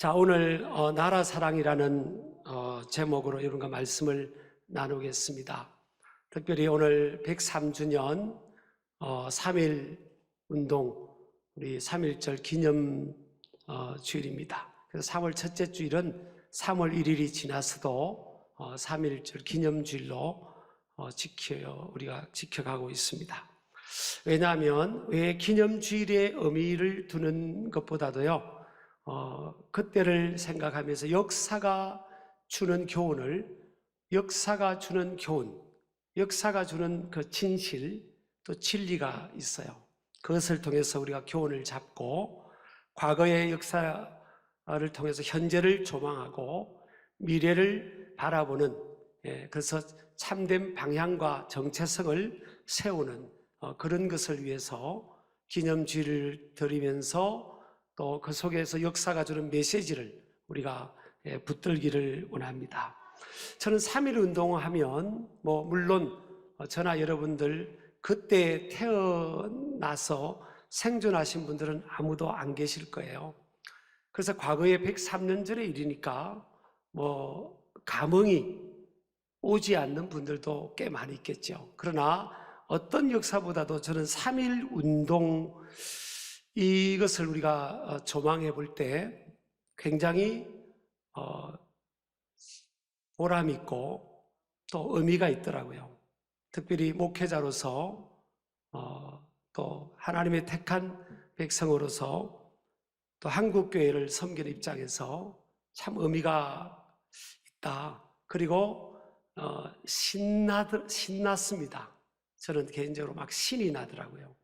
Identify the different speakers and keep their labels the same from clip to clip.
Speaker 1: 자, 오늘 나라 사랑이라는 제목으로 여러분과 말씀을 나누겠습니다. 특별히 오늘 103주년 3.1 운동, 우리 3.1절 기념 주일입니다. 그래서 3월 첫째 주일은 3월 1일이 지나서도 3.1절 기념주일로 우리가 지켜가고 있습니다. 왜냐하면 왜 기념주일의 의미를 두는 것보다도요, 그때를 생각하면서 역사가 주는 교훈, 역사가 주는 그 진실, 또 진리가 있어요. 그것을 통해서 우리가 교훈을 잡고 과거의 역사를 통해서 현재를 조망하고 미래를 바라보는, 그래서 참된 방향과 정체성을 세우는 그런 것을 위해서 기념주의를 드리면서 또 그 속에서 역사가 주는 메시지를 우리가 붙들기를 원합니다. 저는 3.1 운동을 하면 물론 저나 여러분들 그때 태어나서 생존하신 분들은 아무도 안 계실 거예요. 그래서 과거에 103년 전의 일이니까 감흥이 오지 않는 분들도 꽤 많이 있겠죠. 그러나 어떤 역사보다도 저는 3.1 운동 이것을 우리가 조망해 볼 때 굉장히 보람 있고 또 의미가 있더라고요. 특별히 목회자로서 또 하나님의 택한 백성으로서 또 한국교회를 섬기는 입장에서 참 의미가 있다. 그리고 신났습니다. 저는 개인적으로 막 신이 나더라고요.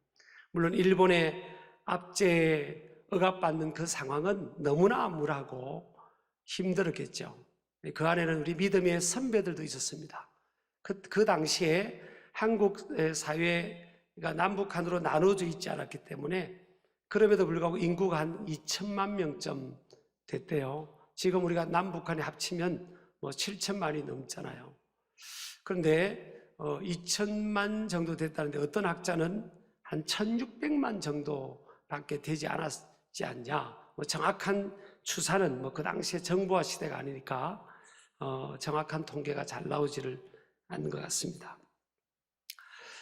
Speaker 1: 물론 일본의 압제에 억압받는 그 상황은 너무나 암울하고 힘들었겠죠. 그 안에는 우리 믿음의 선배들도 있었습니다. 그 당시에 한국 사회가 남북한으로 나눠져 있지 않았기 때문에 그럼에도 불구하고 인구가 한 2천만 명쯤 됐대요. 지금 우리가 남북한이 합치면 7천만이 넘잖아요. 그런데 2천만 정도 됐다는데 어떤 학자는 한 1,600만 정도밖에 되지 않았지 않냐. 정확한 추산은 그 당시에 정보화 시대가 아니니까 정확한 통계가 잘 나오지를 않는 것 같습니다.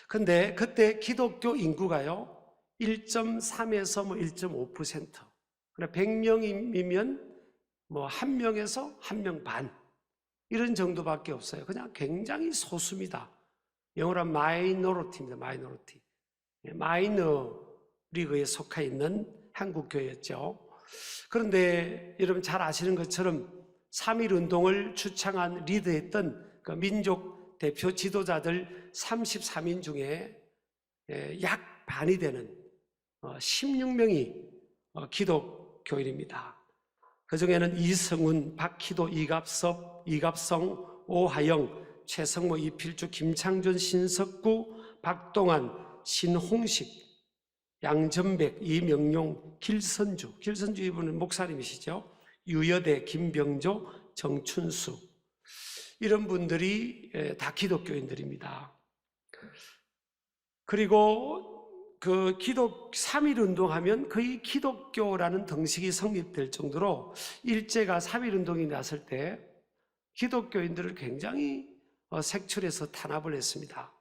Speaker 1: 그런데 그때 기독교 인구가요 1.3에서 1.5%. 100명이면 1명에서 1명 반 이런 정도밖에 없어요. 그냥 굉장히 소수입니다. 영어로 마이너리티입니다. 마이너 리그에 속해 있는 한국교회였죠. 그런데 여러분 잘 아시는 것처럼 3.1 운동을 주창한 리드했던 그 민족 대표 지도자들 33인 중에 약 반이 되는 16명이 기독교인입니다. 그 중에는 이성훈, 박희도, 이갑성, 오하영, 최성모, 이필주, 김창준, 신석구, 박동환, 신홍식, 양전백, 이명용, 길선주 이분은 목사님이시죠. 유여대, 김병조, 정춘수 이런 분들이 다 기독교인들입니다. 그리고 그 3.1 운동하면 거의 기독교라는 등식이 성립될 정도로 일제가 3.1 운동이 났을 때 기독교인들을 굉장히 색출해서 탄압을 했습니다.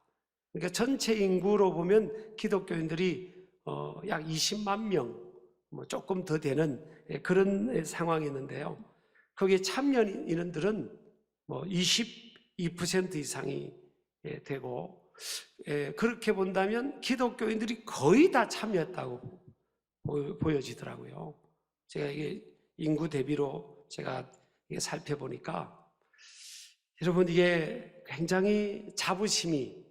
Speaker 1: 그러니까 전체 인구로 보면 기독교인들이 약 20만 명, 조금 더 되는 그런 상황이었는데요. 거기에 참여 인원들은 22% 이상이 되고, 그렇게 본다면 기독교인들이 거의 다 참여했다고 보여지더라고요. 제가 이게 인구 대비로 제가 이게 살펴보니까 여러분 이게 굉장히 자부심이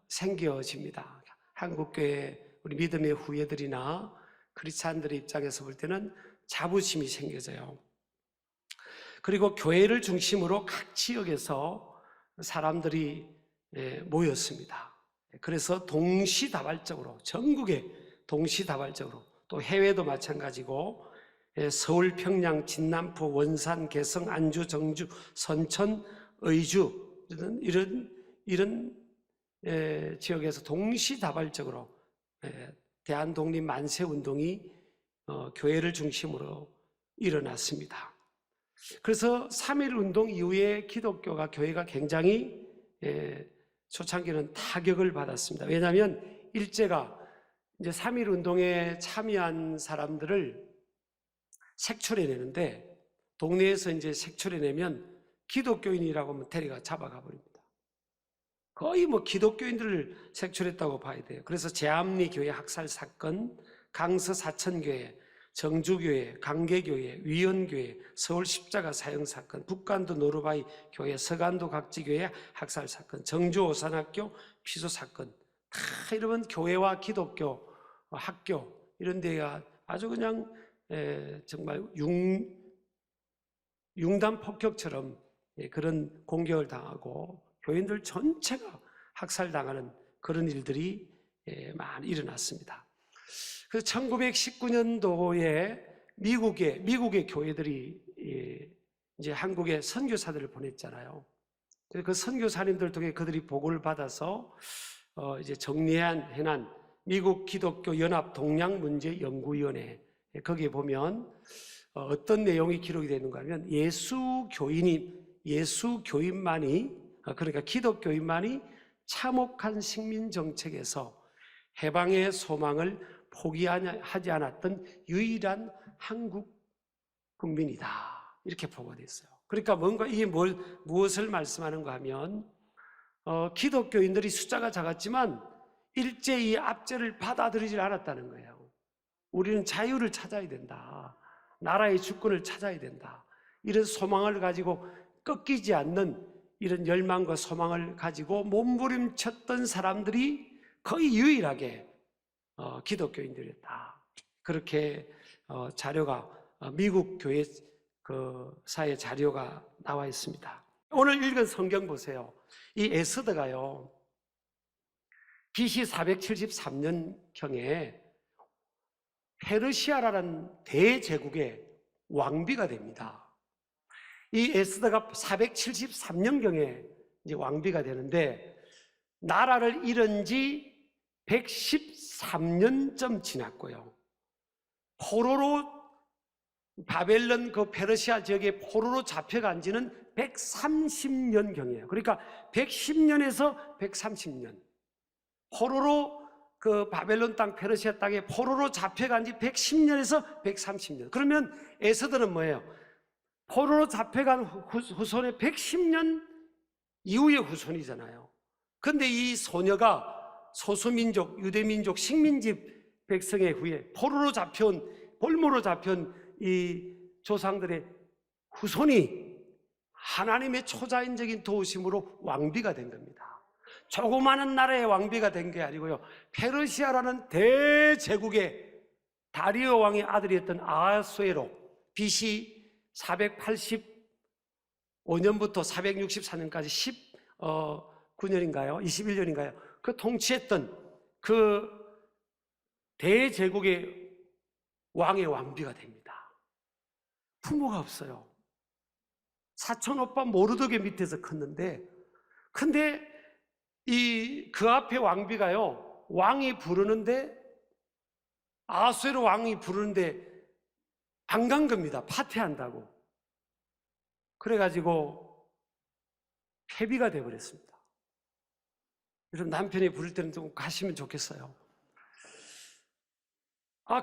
Speaker 1: 생겨집니다. 한국교회 우리 믿음의 후예들이나 크리스찬들의 입장에서 볼 때는 자부심이 생겨져요. 그리고 교회를 중심으로 각 지역에서 사람들이 모였습니다. 그래서 동시다발적으로 전국에 동시다발적으로 또 해외도 마찬가지고 서울, 평양, 진남포, 원산, 개성, 안주, 정주, 선천, 의주 이런 지역에서 동시다발적으로 대한독립 만세운동이 교회를 중심으로 일어났습니다. 그래서 3.1 운동 이후에 기독교가, 교회가 굉장히 초창기는 타격을 받았습니다. 왜냐하면 일제가 이제 3.1 운동에 참여한 사람들을 색출해내는데, 동네에서 이제 색출해내면 기독교인이라고 하면 데려가 잡아가 버립니다. 거의 뭐 기독교인들을 색출했다고 봐야 돼요. 그래서 제암리 교회 학살 사건, 강서 사천교회, 정주교회, 강계교회, 위원교회, 서울 십자가 사형 사건, 북간도 노르바이 교회, 서간도 각지교회 학살 사건, 정주 오산학교 피소 사건, 다 이러면 교회와 기독교 학교 이런 데가 아주 그냥 정말 융단 폭격처럼 그런 공격을 당하고 교인들 전체가 학살당하는 그런 일들이 많이 일어났습니다. 그래서 1919년도에 미국의 교회들이 이제 한국에 선교사들을 보냈잖아요. 그 선교사님들 통해 그들이 보고를 받아서 이제 정리해난 미국 기독교 연합 동양 문제 연구위원회, 거기에 보면 어떤 내용이 기록이 되는가 하면 예수 교인만이, 그러니까 기독교인만이 참혹한 식민 정책에서 해방의 소망을 포기하지 않았던 유일한 한국 국민이다, 이렇게 보고되어 있어요. 그러니까 뭔가 이게 무엇을 말씀하는가 하면 기독교인들이 숫자가 작았지만 일제히 압제를 받아들이지 않았다는 거예요. 우리는 자유를 찾아야 된다, 나라의 주권을 찾아야 된다, 이런 소망을 가지고 꺾이지 않는 이런 열망과 소망을 가지고 몸부림쳤던 사람들이 거의 유일하게 기독교인들이었다. 그렇게 자료가 미국 교회 사의 자료가 나와 있습니다. 오늘 읽은 성경 보세요. 이 에스더가요, BC 473년경에 페르시아라는 대제국의 왕비가 됩니다. 이 에스더가 473년경에 이제 왕비가 되는데, 나라를 잃은 지 113년쯤 지났고요. 포로로 바벨론 그 페르시아 지역에 포로로 잡혀간 지는 130년경이에요. 그러니까 110년에서 130년. 포로로 그 바벨론 땅, 페르시아 땅에 포로로 잡혀간 지 110년에서 130년. 그러면 에스더는 뭐예요? 포로로 잡혀간 후손의 110년 이후의 후손이잖아요. 근데 이 소녀가 소수민족, 유대민족, 식민지 백성의 후에 포로로 잡혀온, 볼모로 잡혀온 이 조상들의 후손이 하나님의 초자연적인 도우심으로 왕비가 된 겁니다. 조그마한 나라의 왕비가 된 게 아니고요, 페르시아라는 대제국의 다리오 왕의 아들이었던 아하수에로 BC 485년부터 464년까지 19년인가요? 21년인가요? 그 통치했던 그 대제국의 왕의 왕비가 됩니다. 부모가 없어요. 사촌 오빠 모르드게 밑에서 컸는데, 근데 그 앞에 왕비가요, 왕이 부르는데, 아하수에로 왕이 부르는데 안 간 겁니다. 파퇴한다고. 그래가지고 폐비가 되어버렸습니다. 여러분, 남편이 부를 때는 좀 가시면 좋겠어요.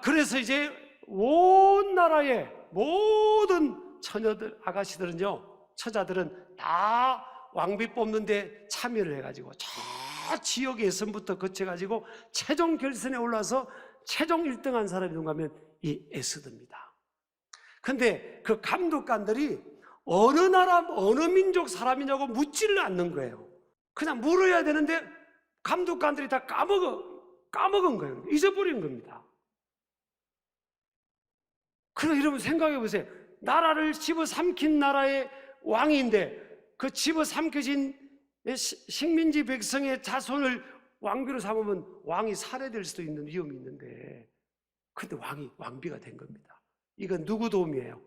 Speaker 1: 그래서 이제 온 나라의 모든 처녀들, 아가씨들은요, 처자들은 다 왕비 뽑는데 참여를 해가지고 저 지역 예선부터 거쳐가지고 최종 결선에 올라서 최종 1등한 사람이 누군가 하면 이 에스더입니다. 근데 그 감독관들이 어느 나라, 어느 민족 사람이냐고 묻지를 않는 거예요. 그냥 물어야 되는데 감독관들이 다 까먹은 거예요. 잊어버린 겁니다. 그럼 여러분 생각해 보세요. 나라를 집어삼킨 나라의 왕인데, 그 집어삼켜진 식민지 백성의 자손을 왕비로 삼으면 왕이 살해될 수도 있는 위험이 있는데, 근데 왕비가 된 겁니다. 이건 누구 도움이에요?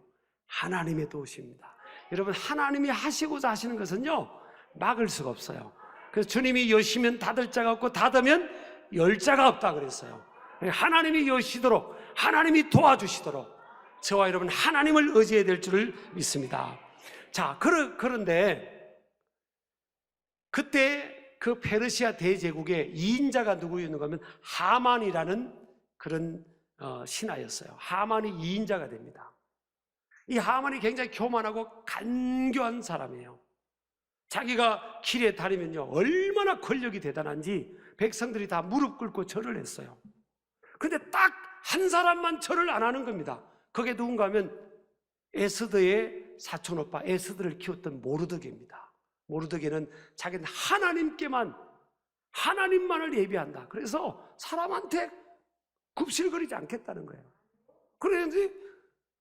Speaker 1: 하나님의 도우십니다. 여러분, 하나님이 하시고자 하시는 것은요, 막을 수가 없어요. 그래서 주님이 여시면 닫을 자가 없고 닫으면 열 자가 없다 그랬어요. 하나님이 여시도록, 하나님이 도와주시도록, 저와 여러분 하나님을 의지해야 될 줄을 믿습니다. 자, 그런데 그때 그 페르시아 대제국의 2인자가 누구였는가 하면 하만이라는 그런 신하였어요. 하만이 2인자가 됩니다. 이 하만이 굉장히 교만하고 간교한 사람이에요. 자기가 길에 다니면요 얼마나 권력이 대단한지 백성들이 다 무릎 꿇고 절을 했어요. 근데 딱 한 사람만 절을 안 하는 겁니다. 그게 누군가 하면 에스더의 사촌오빠 에스더를 키웠던 모르드게입니다. 모르드게는 자기는 하나님만을 예비한다. 그래서 사람한테 굽실거리지 않겠다는 거예요. 그런데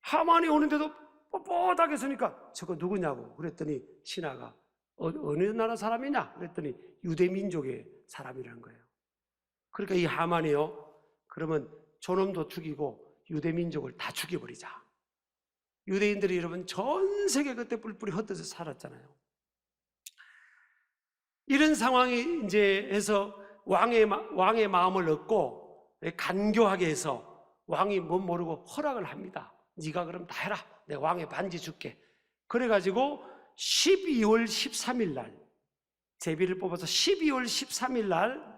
Speaker 1: 하만이 오는데도 뻣뻣하게 서니까 저거 누구냐고 그랬더니 신하가 어느 나라 사람이냐 그랬더니 유대 민족의 사람이라는 거예요. 그러니까 이 하만이요 그러면 저놈도 죽이고 유대 민족을 다 죽여버리자. 유대인들이 여러분 전 세계 그때 뿔뿔이 흩어져 살았잖아요. 이런 상황이 이제 해서 왕의 마음을 얻고 간교하게 해서 왕이 못 모르고 허락을 합니다. 네가 그럼 다 해라. 내가 왕의 반지 줄게. 그래가지고 12월 13일 날 제비를 뽑아서 12월 13일 날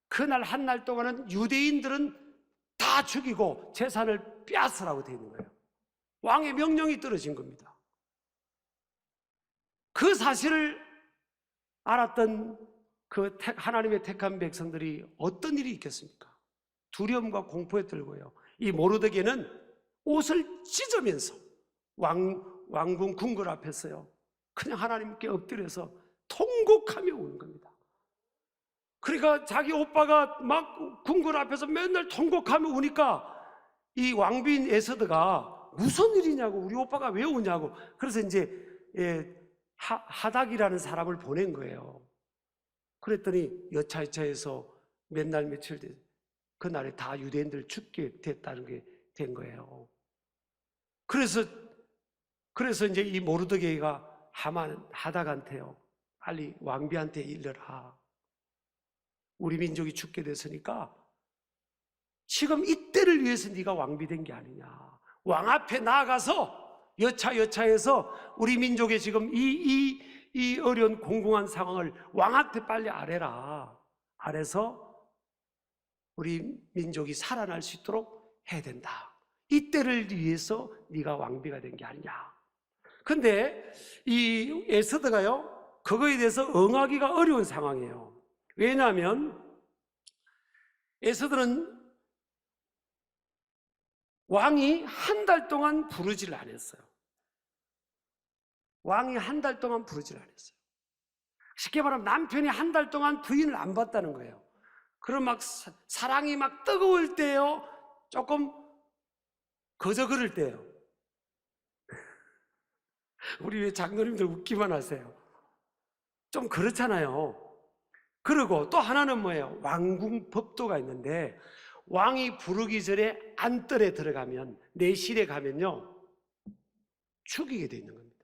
Speaker 1: 그날 한 날 동안은 유대인들은 다 죽이고 재산을 빼앗으라고 되어 있는 거예요. 왕의 명령이 떨어진 겁니다. 그 사실을 알았던 그 하나님의 택한 백성들이 어떤 일이 있겠습니까? 두려움과 공포에 떨고요. 이 모르드게는 옷을 찢으면서 왕궁 궁궐 앞에서요 그냥 하나님께 엎드려서 통곡하며 우는 겁니다. 그러니까 자기 오빠가 막 궁궐 앞에서 맨날 통곡하며 우니까 이 왕비인 에스더가 무슨 일이냐고 우리 오빠가 왜 우냐고 그래서 이제 하닥이라는 사람을 보낸 거예요. 그랬더니 여차여차해서 몇 날 며칠 돼 그날에 다 유대인들 죽게 됐다는 게 된 거예요. 그래서 이제 이 모르드게가 하닥한테요 빨리 왕비한테 일러라. 우리 민족이 죽게 됐으니까 지금 이때를 위해서 네가 왕비 된 게 아니냐. 왕 앞에 나아가서 여차여차해서 우리 민족의 지금 이 어려운 공공한 상황을 왕한테 빨리 아뢰라. 아래서 우리 민족이 살아날 수 있도록 해야 된다. 이때를 위해서 네가 왕비가 된 게 아니냐. 근데 이 에스더가요 그거에 대해서 응하기가 어려운 상황이에요. 왜냐하면 에스더는 왕이 한 달 동안 부르지를 안 했어요. 왕이 한 달 동안 부르지를 안 했어요. 쉽게 말하면 남편이 한 달 동안 부인을 안 봤다는 거예요. 그럼 막 사랑이 막 뜨거울 때요 조금 거저 그럴 때요. 우리 왜 장로님들 웃기만 하세요? 좀 그렇잖아요. 그리고 또 하나는 뭐예요? 왕궁 법도가 있는데 왕이 부르기 전에 안뜰에 들어가면 내실에 가면요 죽이게 돼 있는 겁니다.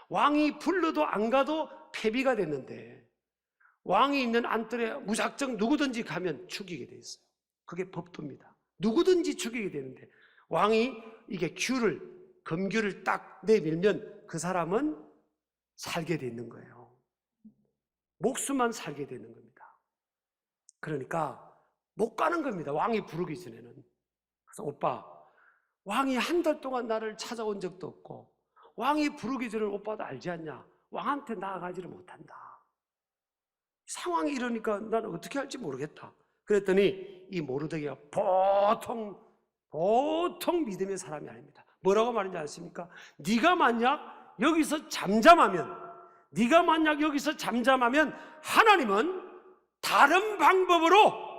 Speaker 1: 왕이 불러도 안 가도 폐비가 됐는데 왕이 있는 안뜰에 무작정 누구든지 가면 죽이게 돼 있어요. 그게 법도입니다. 누구든지 죽이게 되는데 왕이 이게 검규를 딱 내밀면 그 사람은 살게 돼 있는 거예요. 목숨만 살게 되는 겁니다. 그러니까 못 가는 겁니다. 왕이 부르기 전에는. 그래서 오빠, 왕이 한 달 동안 나를 찾아온 적도 없고 왕이 부르기 전에 오빠도 알지 않냐? 왕한테 나아가지를 못한다. 상황이 이러니까 나는 어떻게 할지 모르겠다. 그랬더니 이 모르드게가 보통 믿음의 사람이 아닙니다. 뭐라고 말인지 아십니까? 네가 만약 여기서 잠잠하면 하나님은 다른 방법으로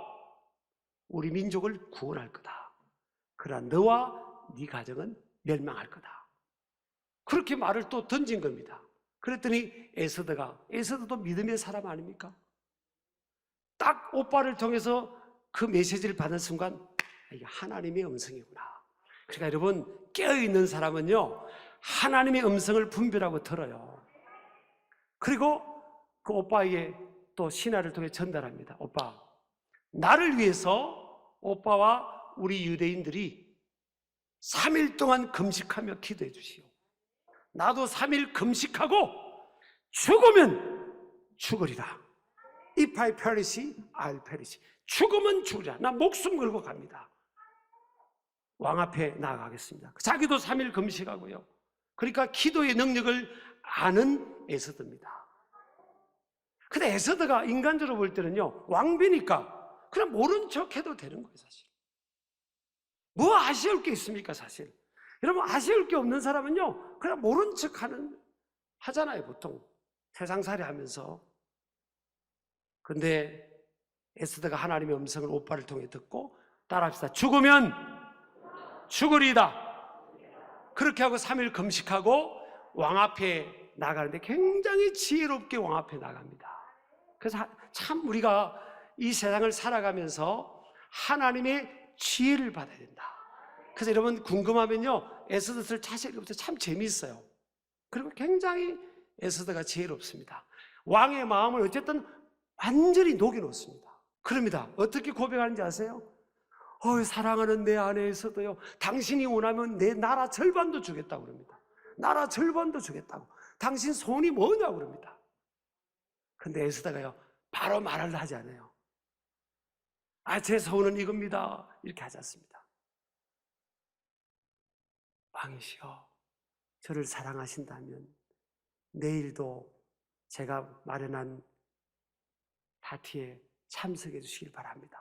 Speaker 1: 우리 민족을 구원할 거다. 그러나 너와 네 가정은 멸망할 거다. 그렇게 말을 또 던진 겁니다. 그랬더니 에스더도 믿음의 사람 아닙니까? 딱 오빠를 통해서 그 메시지를 받은 순간 이게 하나님의 음성이구나. 그러니까 여러분 깨어있는 사람은요 하나님의 음성을 분별하고 들어요. 그리고 그 오빠에게 또 신하를 통해 전달합니다. 오빠, 나를 위해서 오빠와 우리 유대인들이 3일 동안 금식하며 기도해 주시오. 나도 3일 금식하고 죽으면 죽으리라. If I perish, I'll perish. 죽으면 죽으리라. 나 목숨 걸고 갑니다. 왕 앞에 나아가겠습니다. 자기도 3일 금식하고요. 그러니까 기도의 능력을 아는 에스더입니다. 근데 에스더가 인간적으로 볼 때는요, 왕비니까 그냥 모른 척 해도 되는 거예요, 사실. 뭐 아쉬울 게 있습니까, 사실. 여러분, 아쉬울 게 없는 사람은요, 그냥 모른 척 하잖아요, 보통. 세상살이 하면서. 근데 에스더가 하나님의 음성을 오빠를 통해 듣고 따라합시다. 죽으면 죽으리이다. 그렇게 하고 3일 금식하고 왕 앞에 나가는데 굉장히 지혜롭게 왕 앞에 나갑니다. 그래서 참 우리가 이 세상을 살아가면서 하나님의 지혜를 받아야 된다. 그래서 여러분 궁금하면요, 에스더를 찾아보세요. 참 재미있어요. 그리고 굉장히 에스더가 지혜롭습니다. 왕의 마음을 어쨌든 완전히 녹여놓습니다. 그럽니다. 어떻게 고백하는지 아세요? 사랑하는 내 아내에서도요, 당신이 원하면 내 나라 절반도 주겠다고 그럽니다. 나라 절반도 주겠다고. 당신 소원이 뭐냐고 그럽니다. 근데 에스더가요, 바로 말을 하지 않아요. 제 소원은 이겁니다. 이렇게 하지 않습니다. 왕이시여, 저를 사랑하신다면 내일도 제가 마련한 파티에 참석해 주시길 바랍니다.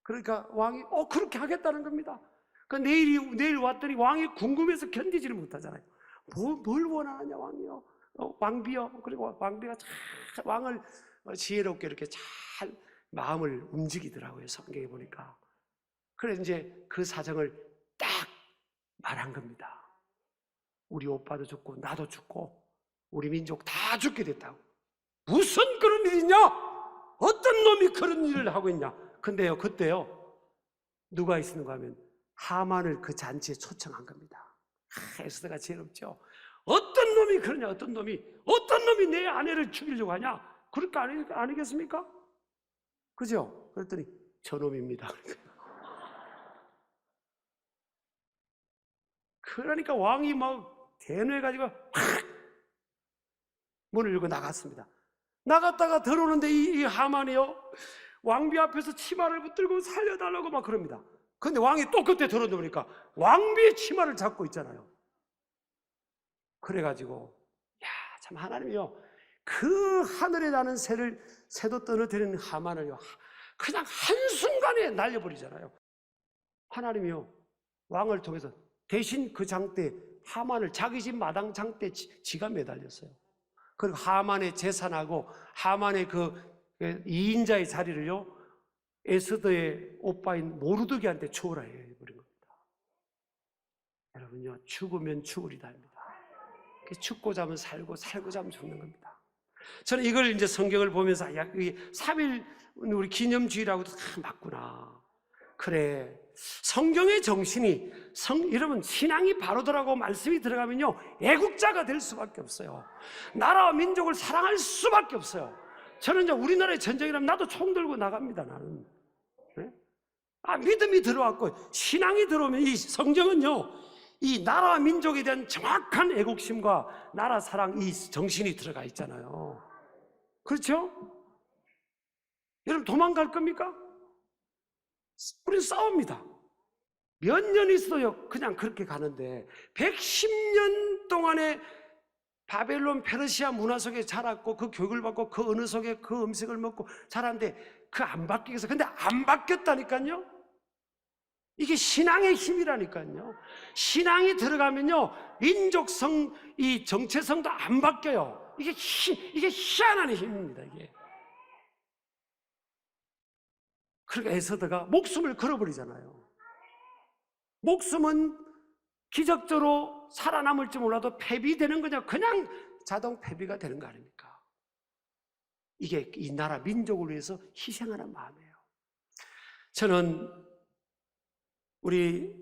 Speaker 1: 그러니까 왕이 그렇게 하겠다는 겁니다. 그러니까 내일 왔더니 왕이 궁금해서 견디지를 못하잖아요. 뭘 원하느냐 왕이요, 왕비요. 그리고 왕비가 잘 왕을 지혜롭게 이렇게 잘 마음을 움직이더라고요, 성경에 보니까. 그래서 이제 그 사정을 딱 말한 겁니다. 우리 오빠도 죽고 나도 죽고 우리 민족 다 죽게 됐다고. 무슨 그런 일이냐? 어떤 놈이 그런 일을 하고 있냐? 근데요, 그때요, 누가 있었는가 하면 하만을 그 잔치에 초청한 겁니다. 에스더가 지혜롭죠. 어떤 놈이 그러냐? 어떤 놈이 내 아내를 죽이려고 하냐? 그렇게 아니겠습니까? 그죠? 그랬더니 저놈입니다. 그러니까 왕이 막 대뇌해가지고 확 문을 열고 나갔습니다. 나갔다가 들어오는데 이 하만이요, 왕비 앞에서 치마를 붙들고 살려달라고 막 그럽니다. 근데 왕이 또 그때 들어오니까 왕비의 치마를 잡고 있잖아요. 그래가지고 참 하나님이요, 그 하늘에 나는 새도 떨어뜨리는 하만을요 그냥 한순간에 날려버리잖아요. 하나님이요, 왕을 통해서 대신 그 장대 하만을 자기 집 마당 장대 지가 매달렸어요. 그리고 하만의 재산하고 하만의 그 2인자의 자리를요 에스더의 오빠인 모르드게한테 초월하여 버린 겁니다. 여러분요, 죽으면 죽으리다 합니다. 죽고자 하면 살고, 살고자 하면 죽는 겁니다. 저는 이걸 이제 성경을 보면서 3일 우리 기념주의라고도 다 맞구나. 그래, 성경의 정신이 여러분, 신앙이 바로더라고 말씀이 들어가면요 애국자가 될 수밖에 없어요. 나라와 민족을 사랑할 수밖에 없어요. 저는 이제 우리나라의 전쟁이라면 나도 총 들고 나갑니다. 나는. 네? 믿음이 들어왔고 신앙이 들어오면 이 성경은요, 이 나라와 민족에 대한 정확한 애국심과 나라 사랑, 이 정신이 들어가 있잖아요. 그렇죠? 여러분, 도망갈 겁니까? 우리는 싸웁니다. 몇 년 있어요 그냥 그렇게 가는데 110년 동안의 바벨론 페르시아 문화 속에 자랐고 그 교육을 받고 그 언어 속에 그 음식을 먹고 자랐는데 그 안 바뀌겠어. 근데 안 바뀌었다니까요. 이게 신앙의 힘이라니까요. 신앙이 들어가면요 민족성, 이 정체성도 안 바뀌어요. 이게 희한한 힘입니다. 이게. 그러니까 에스더가 목숨을 걸어버리잖아요. 목숨은 기적적으로 살아남을지 몰라도 폐비되는 거냐? 그냥 자동 폐비가 되는 거 아닙니까? 이게 이 나라 민족을 위해서 희생하는 마음이에요. 저는 우리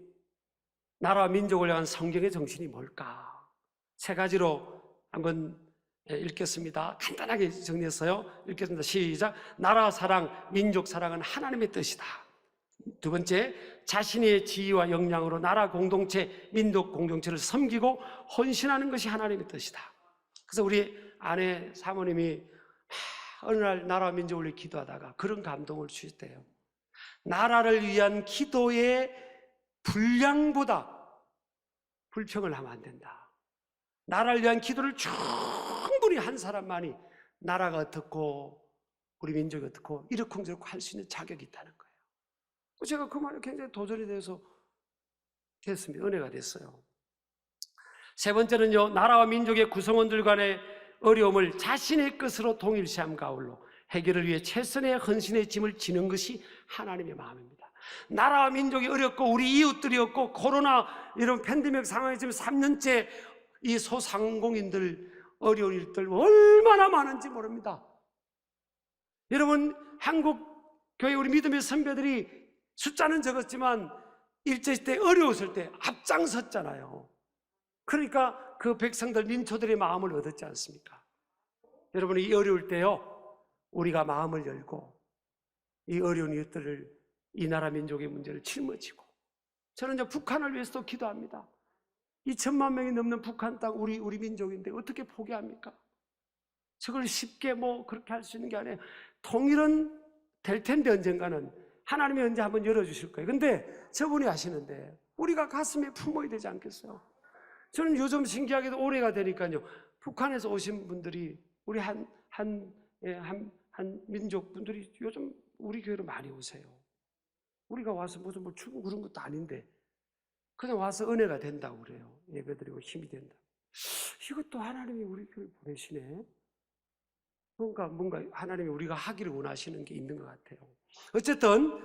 Speaker 1: 나라와 민족을 향한 성경의 정신이 뭘까? 3가지로 한번 읽겠습니다. 간단하게 정리했어요. 읽겠습니다. 시작. 나라 사랑, 민족 사랑은 하나님의 뜻이다. 두 번째, 자신의 지위와 역량으로 나라 공동체, 민족 공동체를 섬기고 헌신하는 것이 하나님의 뜻이다. 그래서 우리 아내 사모님이 어느 날 나라와 민족을 위해 기도하다가 그런 감동을 주셨대요. 나라를 위한 기도의 분량보다 불평을 하면 안 된다. 나라를 위한 기도를 충분히 한 사람만이 나라가 어떻고 우리 민족이 어떻고 이러쿵저러쿵 할 수 있는 자격이 있다는 거예요. 제가 그 말에 굉장히 도전이 돼서 됐습니다. 은혜가 됐어요. 세 번째는요, 나라와 민족의 구성원들 간의 어려움을 자신의 것으로 동일시함 가울로 해결을 위해 최선의 헌신의 짐을 지는 것이 하나님의 마음입니다. 나라와 민족이 어렵고 우리 이웃들이 없고 코로나 이런 팬데믹 상황에 지금 3년째 이 소상공인들 어려운 일들 얼마나 많은지 모릅니다. 여러분, 한국 교회 우리 믿음의 선배들이 숫자는 적었지만 일제시대 어려웠을 때 앞장섰잖아요. 그러니까 그 백성들 민초들의 마음을 얻었지 않습니까? 여러분, 이 어려울 때요 우리가 마음을 열고 이 어려운 이웃들을, 이 나라 민족의 문제를 짊어지고, 저는 이제 북한을 위해서도 기도합니다. 2천만 명이 넘는 북한 땅 우리 민족인데 어떻게 포기합니까? 저걸 쉽게 그렇게 할 수 있는 게 아니에요. 통일은 될 텐데 언젠가는 하나님이 언제 한번 열어주실 거예요. 근데 저분이 아시는데 우리가 가슴에 품어야 되지 않겠어요? 저는 요즘 신기하게도 올해가 되니까요 북한에서 오신 분들이 우리 한 민족 분들이 요즘 우리 교회로 많이 오세요. 우리가 와서 무슨 주고 그런 것도 아닌데 그냥 와서 은혜가 된다고 그래요. 예배드리고 힘이 된다. 이것도 하나님이 우리 교회를 보내시네. 뭔가 하나님이 우리가 하기를 원하시는 게 있는 것 같아요. 어쨌든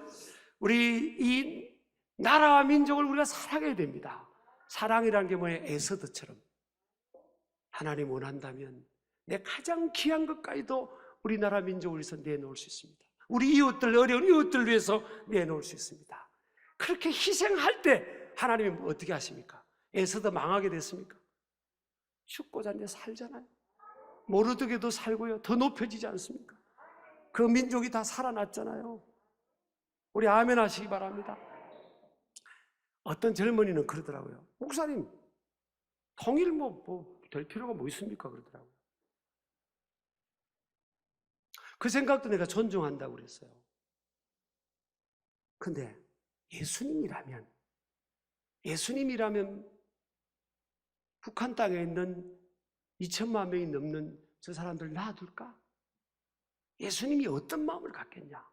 Speaker 1: 우리 이 나라와 민족을 우리가 사랑해야 됩니다. 사랑이라는 게 뭐예요? 에서드처럼 하나님 원한다면 내 가장 귀한 것까지도 우리나라 민족을 위해서 내놓을 수 있습니다. 우리 이웃들, 어려운 이웃들을 위해서 내놓을 수 있습니다. 그렇게 희생할 때 하나님이 어떻게 하십니까? 에서드 망하게 됐습니까? 죽고자 이제 살잖아요. 모르드게도 살고요. 더 높여지지 않습니까? 그 민족이 다 살아났잖아요. 우리 아멘 하시기 바랍니다. 어떤 젊은이는 그러더라고요. 목사님, 통일 될 필요가 뭐 있습니까? 그러더라고요. 그 생각도 내가 존중한다고 그랬어요. 근데 예수님이라면 북한 땅에 있는 2천만 명이 넘는 저 사람들 놔둘까? 예수님이 어떤 마음을 갖겠냐?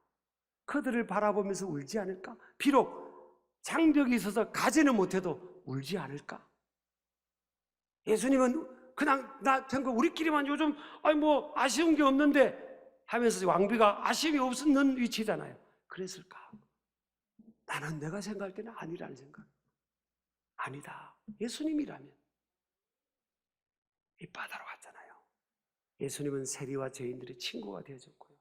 Speaker 1: 그들을 바라보면서 울지 않을까? 비록 장벽이 있어서 가지는 못해도 울지 않을까? 예수님은 그냥 우리끼리만 요즘 아쉬운 게 없는데 하면서 왕비가 아쉬움이 없는 위치잖아요. 그랬을까? 나는 내가 생각할 때는 아니라는 생각. 아니다. 예수님이라면 이 바다로 갔잖아요. 예수님은 세리와 죄인들의 친구가 되어줬고요.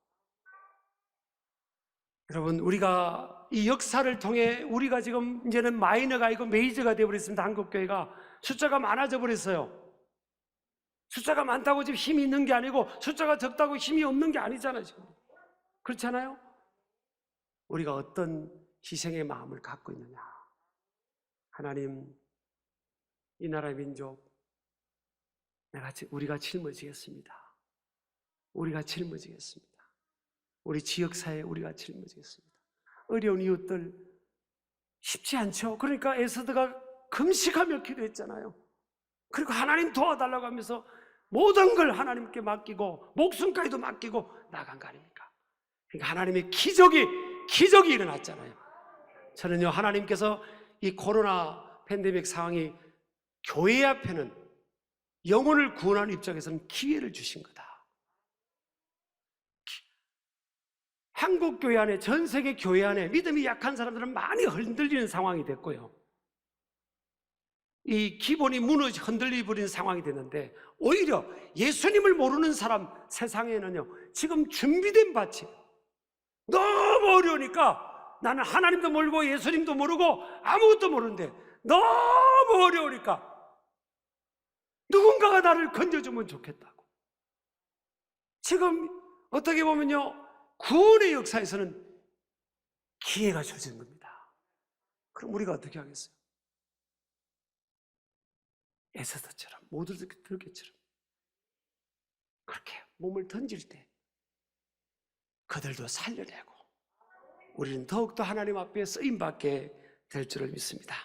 Speaker 1: 여러분, 우리가 이 역사를 통해 우리가 지금 이제는 마이너가 아니고 메이저가 되어버렸습니다. 한국교회가 숫자가 많아져 버렸어요. 숫자가 많다고 지금 힘이 있는 게 아니고 숫자가 적다고 힘이 없는 게 아니잖아요. 지금. 그렇잖아요. 우리가 어떤 희생의 마음을 갖고 있느냐. 하나님, 이 나라의 민족 우리가 짊어지겠습니다. 우리가 짊어지겠습니다. 우리 지역사회에 우리가 짊어지겠습니다. 어려운 이웃들 쉽지 않죠. 그러니까 에서드가 금식하며 기도했잖아요. 그리고 하나님 도와달라고 하면서 모든 걸 하나님께 맡기고 목숨까지도 맡기고 나간 거 아닙니까? 그러니까 하나님의 기적이 일어났잖아요. 저는요, 하나님께서 이 코로나 팬데믹 상황이 교회 앞에는 영혼을 구원하는 입장에서는 기회를 주신 거다. 한국 교회 안에, 전 세계 교회 안에 믿음이 약한 사람들은 많이 흔들리는 상황이 됐고요. 이 기본이 흔들려 버린 상황이 됐는데 오히려 예수님을 모르는 사람 세상에는요 지금 준비된 밭이 너무 어려우니까 나는 하나님도 모르고 예수님도 모르고 아무것도 모르는데 너무 어려우니까 누군가가 나를 건져주면 좋겠다고. 지금 어떻게 보면요 구원의 역사에서는 기회가 주어진 겁니다. 그럼 우리가 어떻게 하겠어요? 에스더처럼, 모두들 그렇게처럼 그렇게 몸을 던질 때 그들도 살려내고 우리는 더욱더 하나님 앞에 쓰임받게 될 줄을 믿습니다.